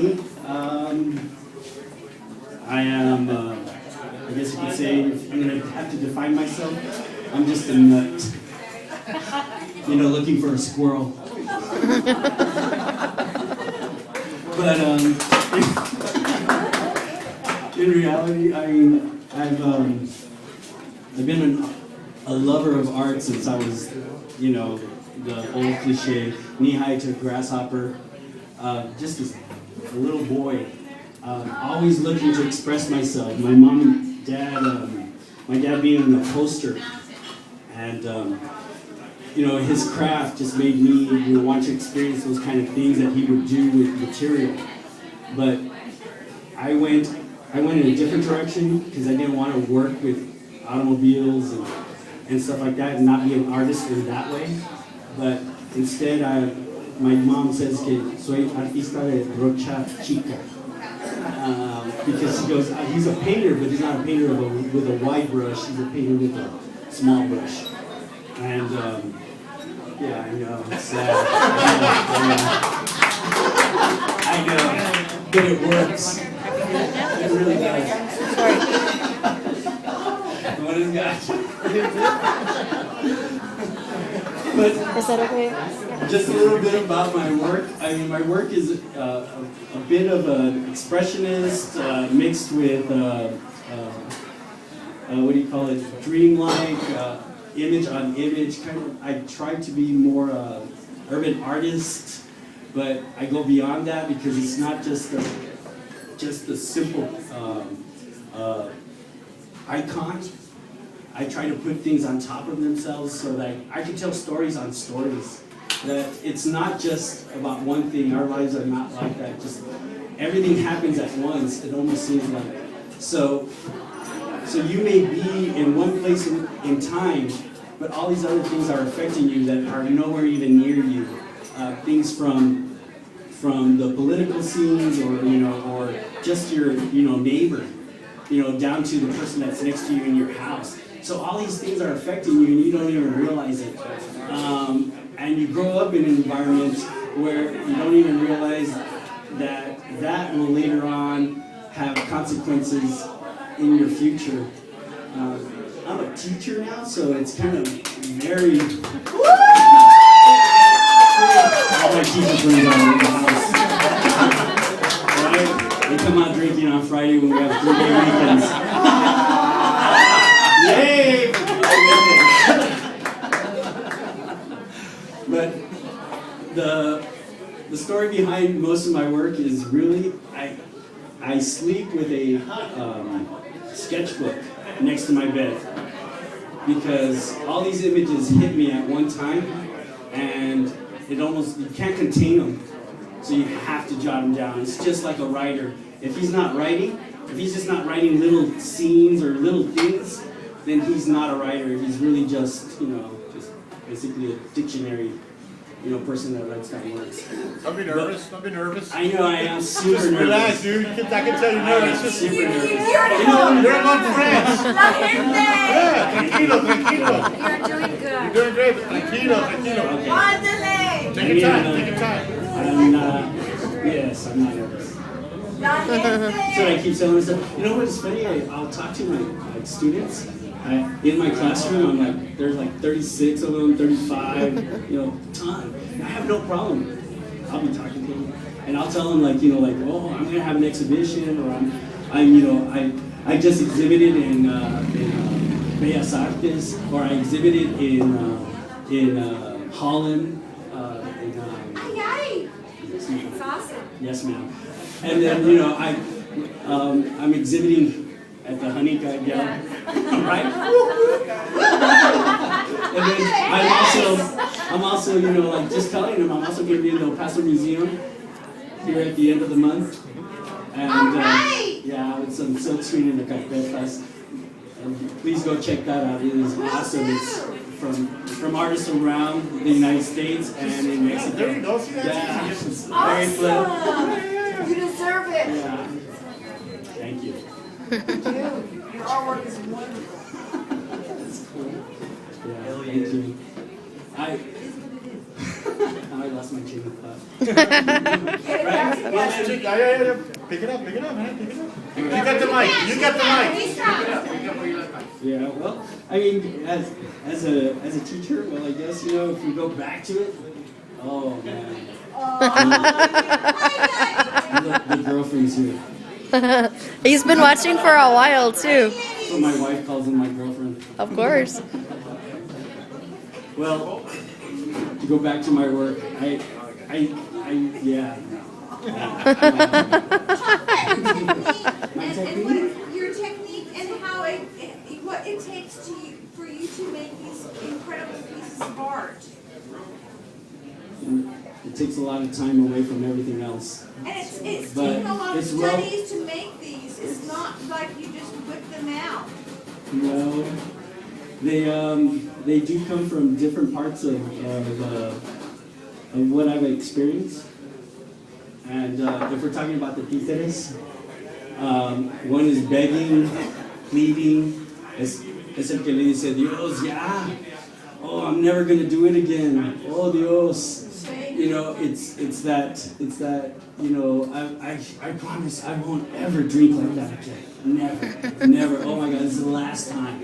me, I am, I guess you could say, if I'm going to have to define myself, I'm just a nut. You know, looking for a squirrel. But in reality, I mean, I've been a lover of art since I was, you know, the old cliche, knee-high to a grasshopper. Just as a little boy, always looking to express myself. My mom and dad, my dad being an upholster, and you know, his craft just made me, you know, want to experience those kind of things that he would do with material. But I went in a different direction because I didn't want to work with automobiles and stuff like that and not be an artist in that way. But instead, my mom says que soy artista de brocha chica. Because she goes, he's a painter, but he's not a painter with a wide brush, he's a painter with a small brush. And yeah, I know, it's sad. I know, but it works. It really does. What is that? But is that okay? Just a little bit about my work. I mean, my work is a bit of an expressionist mixed with, what do you call it, dreamlike, image on image. Kind of, I try to be more urban artist, but I go beyond that because it's not just a simple icon. I try to put things on top of themselves so that I can tell stories on stories. That it's not just about one thing. Our lives are not like that. Just everything happens at once. It almost seems like so you may be in one place in time, but all these other things are affecting you that are nowhere even near you. Things from the political scenes, or you know, or just your neighbor, down to the person that's next to you in your house. So all these things are affecting you, and you don't even realize it. And you grow up in an environment where you don't even realize that will later on have consequences in your future. I'm a teacher now, so it's kind of very... All my teacher friends are in the house. Right? They come out drinking on Friday when we have 3-day weekends. Yay! But the story behind most of my work is really I sleep with a sketchbook next to my bed because all these images hit me at one time, and you can't contain them, so you have to jot them down. It's just like a writer. If he's just not writing little scenes or little things, then he's not a writer. He's really just basically a dictionary, person that writes down words. Don't be nervous. Don't be nervous. I know I am super Just nervous. relax, dude. I can tell you're nervous. Just super nervous. You're among friends. La gente. Yeah, tranquilo. You're doing good. You're doing great, but tranquilo. Okay. Ándale. Take your time. I'm not nervous. La gente. So I keep telling myself, you know what's funny? I'll talk to my students. In my classroom, I'm like, there's like 36 of them, 35, ton. I have no problem. I'll be talking to them, and I'll tell them oh, I'm gonna have an exhibition, or I just exhibited in Bellas Artes, or I exhibited in Holland. It's awesome. Yes, ma'am. And then I'm exhibiting at the Honeyguide Gallery, right? And then I'm also, just telling them I'm also going to be in the Paso Museum here at the end of the month, and with some silk screen and the carpetas. And please go check that out. It is awesome. It's from artists around the United States and in Mexico. There you go. See that? Yeah, it's very Awesome. You deserve it. Yeah. Thank you. Dude, your artwork is wonderful. That's cool. Yeah, thank you. Now I lost my train of thought. Hey, that's Yes, yeah. Pick it up, man. Pick it up. You got the mic. You got the mic. Yeah, well, I mean, as a teacher, well, I guess, you know, if you go back to it, oh, man. The girlfriend's here. He's been watching for a while, too. So my wife calls him my girlfriend. Of course. Well, to go back to my work, yeah. My technique? What your technique and how what it takes for you to make these incredible pieces of art. It takes a lot of time away from everything else. And it's But taken a lot of it's studies to make these. It's not like you just whip them out. No, they do come from different parts of what I've experienced. And if we're talking about the títeres, one is begging, pleading. Es el que le dice, Dios, ya. Oh, I'm never gonna do it again. Oh, Dios. You know, it's that, you know, I promise I won't ever drink like that again. Never. Oh my God, this is the last time.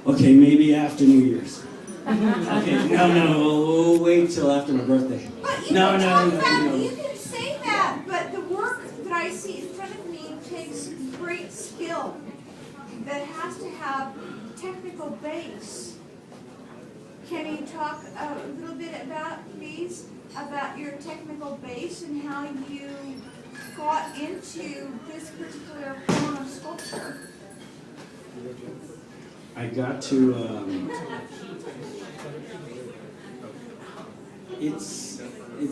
Okay, maybe after New Year's. Okay, no, we'll wait till after my birthday. But you can say that, but the work that I see in front of me takes great skill that has to have technical base. Can you talk a little bit about, please, about your technical base and how you got into this particular form of sculpture? I got to, it's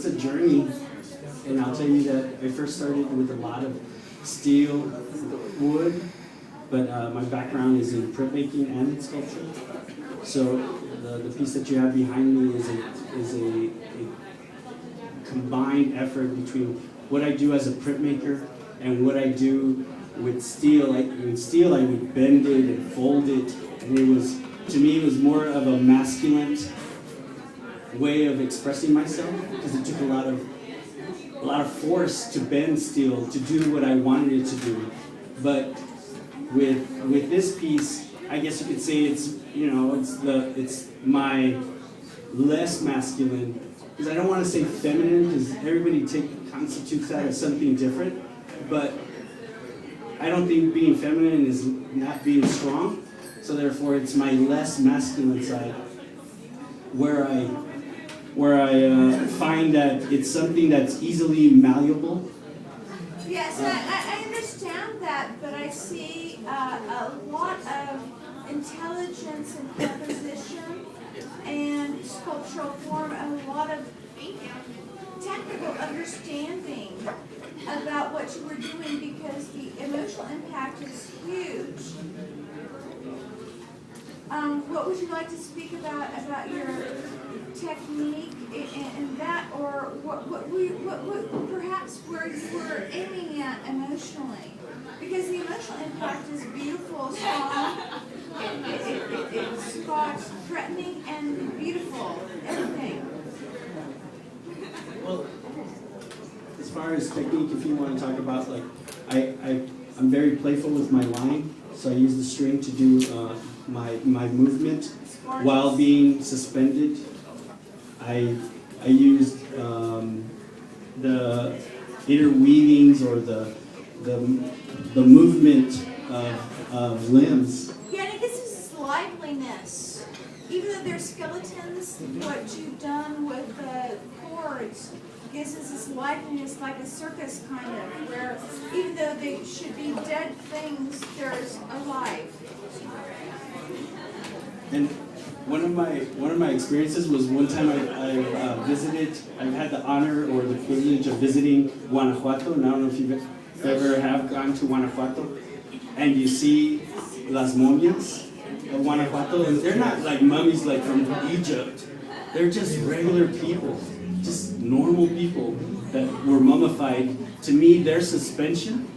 a journey, and I'll tell you that I first started with a lot of steel, wood, but my background is in printmaking and in sculpture. So the piece that you have behind me is a combined effort between what I do as a printmaker and what I do with steel. With steel, I would bend it and fold it, and to me, it was more of a masculine way of expressing myself, because it took a lot of force to bend steel to do what I wanted it to do. But with this piece, I guess you could say it's my less masculine, because I don't want to say feminine, because everybody constitutes that as something different, but I don't think being feminine is not being strong, so therefore it's my less masculine side, where I find that it's something that's easily malleable. Yes, I understand that, but I see a lot of intelligence and composition and sculptural form, and a lot of technical understanding about what you were doing, because the emotional impact is huge. What would you like to speak about your technique and that, or what perhaps where you were aiming at emotionally? Because the emotional impact is beautiful, strong. It's got threatening and beautiful, everything. Well, as far as technique, if you want to talk about, like, I'm very playful with my line, so I use the string to do my movement while being suspended. I used the interweavings or the movement of limbs. Yeah, and it gives us this liveliness. Even though they're skeletons, what you've done with the chords gives us this liveliness, like a circus kind of, where even though they should be dead things, there's alive. And one of my experiences was one time I visited. I've had the honor or the privilege of visiting Guanajuato, and I don't know if you've ever have gone to Guanajuato, and you see las momias of Guanajuato, and they're not like mummies like from Egypt. They're just regular people, just normal people that were mummified. To me, their suspension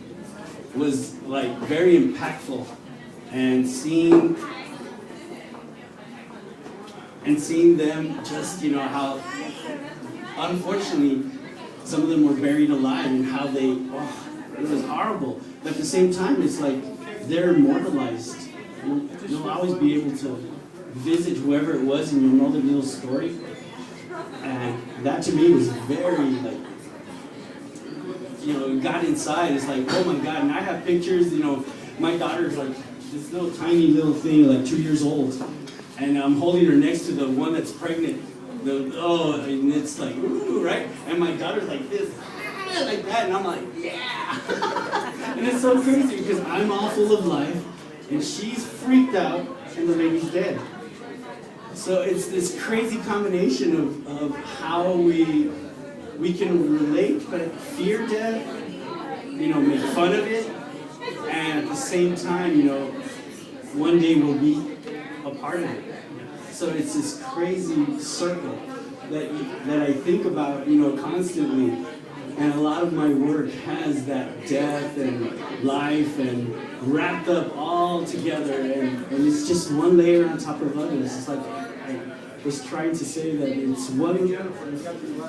was like very impactful, and seeing them just, how unfortunately some of them were buried alive, and how it was horrible. But at the same time, it's like they're immortalized. You'll always be able to visit whoever it was, and you'll know the little story. And that to me was very, like, it got inside. It's like, oh my God. And I have pictures, my daughter's like this little tiny little thing, like 2 years old. And I'm holding her next to the one that's pregnant. And it's like, ooh, right? And my daughter's like this, like that. And I'm like, yeah. And it's so crazy because I'm all full of life. And she's freaked out, and the baby's dead. So it's this crazy combination of how we can relate, but fear death, make fun of it, and at the same time, one day we'll be a part of it. So it's this crazy circle that I think about, constantly. And a lot of my work has that death and life and wrapped up all together, and it's just one layer on top of others. It's like I was trying to say that it's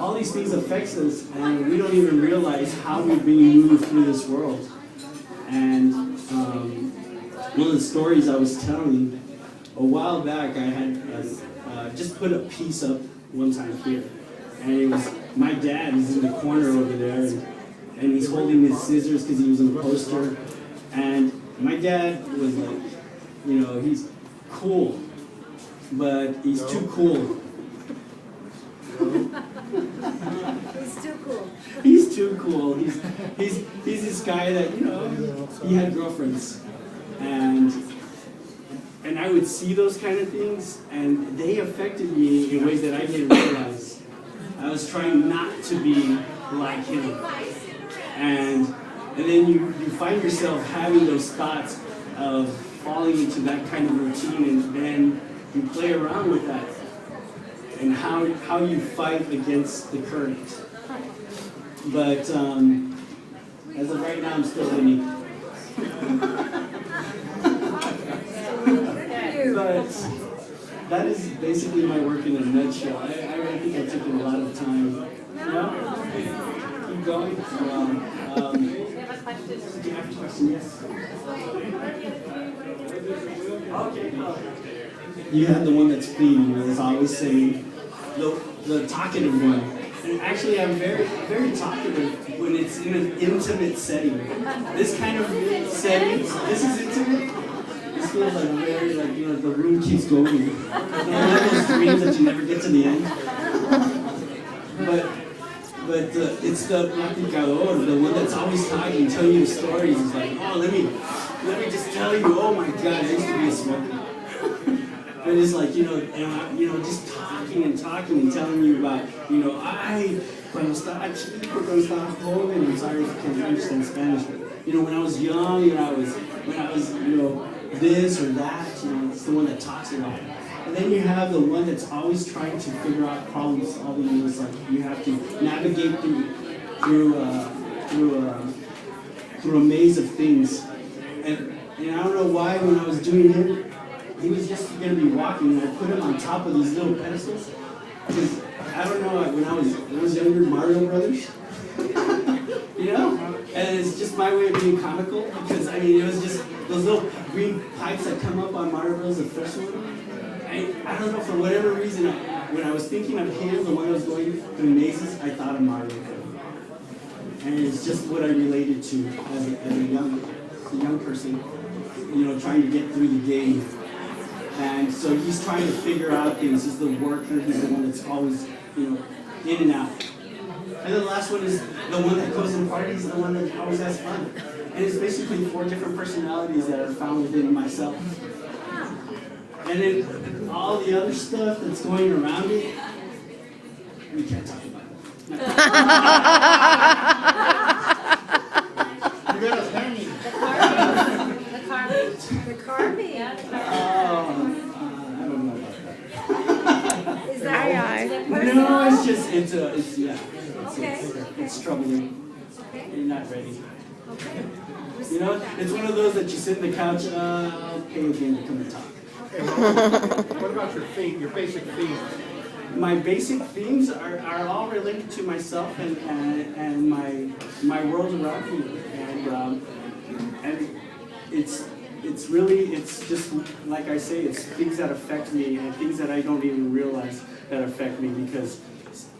all these things affects us, and we don't even realize how we're being moved through this world. And one of the stories I was telling, a while back, I had just put a piece up one time here. And it was, my dad is in the corner over there, and he's holding his scissors because he was in the poster. And my dad was like, he's cool, but he's too cool. He's too cool. He's too cool. He's this guy that, he had girlfriends. And I would see those kind of things, and they affected me in ways that I didn't realize. I was trying not to be like him. And then you find yourself having those thoughts of falling into that kind of routine, and then you play around with that and how you fight against the current. But as of right now, I'm still winning. But that is basically my work in a nutshell. I think I took a lot of time. Keep going. Do you have a question? Yes. Okay. You have the one that's pleading, that's always saying, the talkative one. And actually, I'm very, very talkative when it's in an intimate setting. This kind of setting, this is intimate. This feels like very, the room keeps going. One of those dreams that you never get to the end. But it's the platicador, the one that's always talking, telling you stories. It's like, oh, let me just tell you, oh my God, I used to be a smoker. But it's like, just talking and telling you about, cuando estaba chico, cuando estaba joven, I'm sorry if you can't understand Spanish, but, when I was young, when I was, this or that, it's the one that talks a lot. And then you have the one that's always trying to figure out problem solving. It's like you have to navigate through a maze of things. And I don't know why when I was doing him, he was just going to be walking, and I put him on top of these little pedestals. Because I don't know, when I was younger, Mario Brothers. And it's just my way of being comical, because it was just those little green pipes that come up on Mario Bros. The first one. I don't know, for whatever reason, when I was thinking of him, the one I was going through mazes, I thought of Mario. And it's just what I related to as a young person, trying to get through the game. And so he's trying to figure out things. He's the worker. He's the one that's always, in and out. And then the last one is the one that goes in parties, the one that always has fun. And it's basically 4 different personalities that are found within myself. And then all the other stuff that's going around it, we can't talk about it. You got us hanging. The carving. I don't know about that. Is that No, it's just, it's troubling. Okay. You're not ready. Okay. It's one of those that you sit in the couch, I'll pay again to come and talk. What about your basic theme? my basic themes are all related to myself and my world around me, and it's really, it's just like I say, it's things that affect me and things that I don't even realize that affect me, because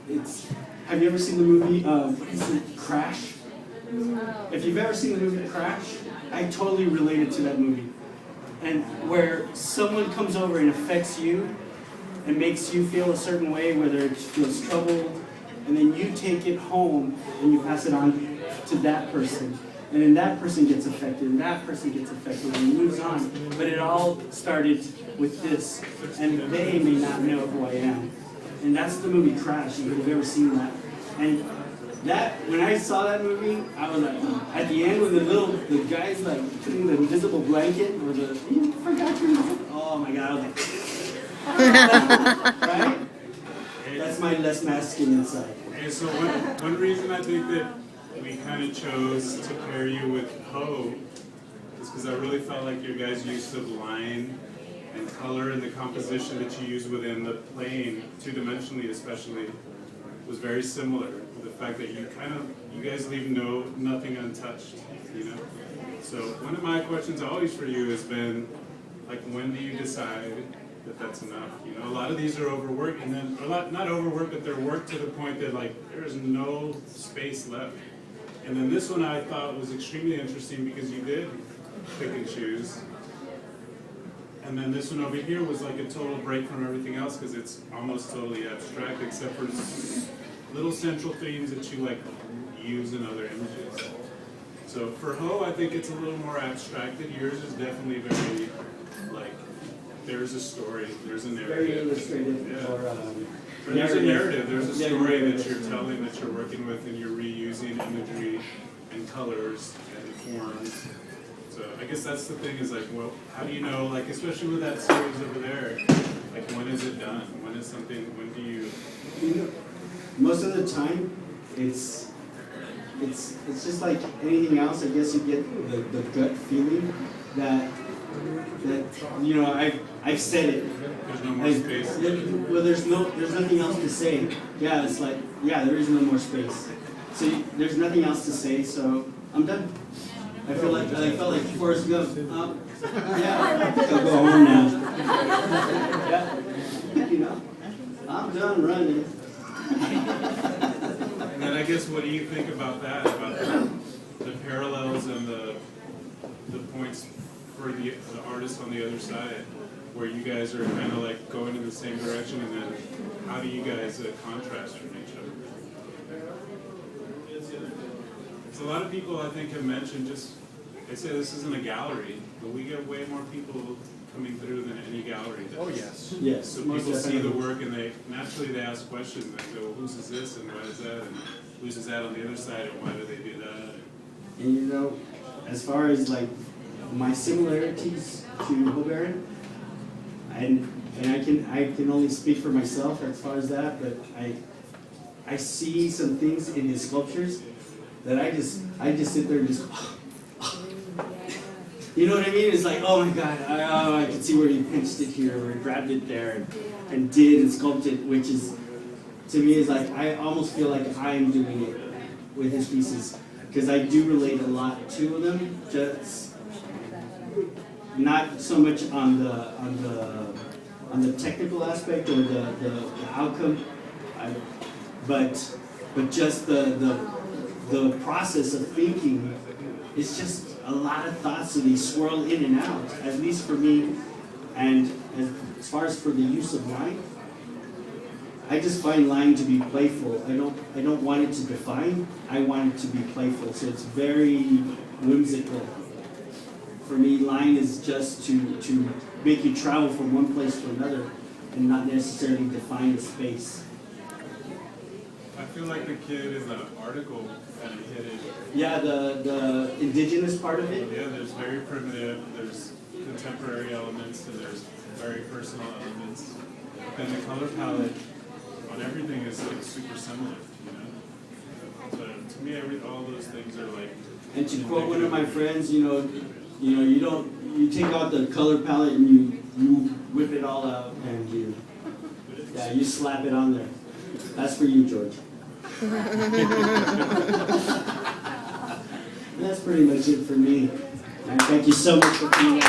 it's. Have you ever seen the movie what is it, Crash? If you've ever seen the movie Crash, I totally related to that movie, and where someone comes over and affects you and makes you feel a certain way, whether it feels troubled, and then you take it home and you pass it on to that person. And then that person gets affected, and that person gets affected, and it moves on. But it all started with this, and they may not know who I am. And that's the movie Crash, if you've ever seen that. And that, when I saw that movie, I was like, at the end when the guy's like putting the invisible blanket, or you forgot your, oh my God, I was like, right? That's my less masking inside. Okay, so one reason I think that we kind of chose to pair you with Ho is because I really felt like your guys' use of line and color and the composition that you use within the plane, two-dimensionally especially, was very similar. The fact that you guys leave nothing untouched, you know? So one of my questions always for you has been, like, when do you decide that that's enough? You know, a lot of these are overworked, and then, or not overworked, but they're worked to the point that, like, there is no space left. And then this one I thought was extremely interesting because you did pick and choose. And then this one over here was like a total break from everything else because it's almost totally abstract except for little central themes that you like use in other images. So for Ho, I think it's a little more abstracted. Yours is definitely very, like, there's a story, there's a narrative. Very illustrative. Yeah. Or there's a narrative, there's a story that narrative. you're telling, that you're working with, and you're reusing imagery and colors and forms. So I guess that's the thing is like, well, how do you know, like, especially with that series over there, like, when is it done? When is something, when do you? You know, most of the time, it's just like anything else. I guess you get the gut feeling that you know, I've said it. There's no more space. Well, there's nothing else to say. Yeah, it's like, yeah, there is no more space. So there's nothing else to say. So I'm done. I felt like Forrest Gump. Yeah, I'll go home now. Yeah, you know, I'm done running. And then I guess, what do you think about that? About the parallels and the points for the artists on the other side, where you guys are kind of like going in the same direction, and then how do you guys contrast from each other? So a lot of people, I think, have mentioned they say this isn't a gallery, but we get way more people coming through than any gallery does. Oh, yes. Yes. So most people see the definitely. work and they ask questions. They go, whose is this and why is that? And whose is that on the other side and why do they do that? And you know, as far as like my similarities to Hobaran, and I can only speak for myself as far as that, but I see some things in his sculptures that I just sit there and just you know what I mean? It's like, oh my God, I can see where he pinched it here, or he grabbed it there, and did and sculpted, which is, to me, is like, I almost feel like I'm doing it with his pieces, because I do relate a lot to them, just not so much on the technical aspect or the outcome, but just the process of thinking. It's just a lot of thoughts that they swirl in and out, at least for me. And as far as for the use of line, I just find line to be playful. I don't want it to define. I want it to be playful. So it's very whimsical. For me, line is just to make you travel from one place to another and not necessarily define a space. I feel like the kid is an article kind of hit it. Yeah, the indigenous part of it. Yeah, there's very primitive, there's contemporary elements, and there's very personal elements. And the color palette on everything is like super similar, you know. So to me, all those things are like. And to quote one of my friends, you take out the color palette and you whip it all out and Yeah, you slap it on there. That's for you, George. That's pretty much it for me. And thank you so much for coming out.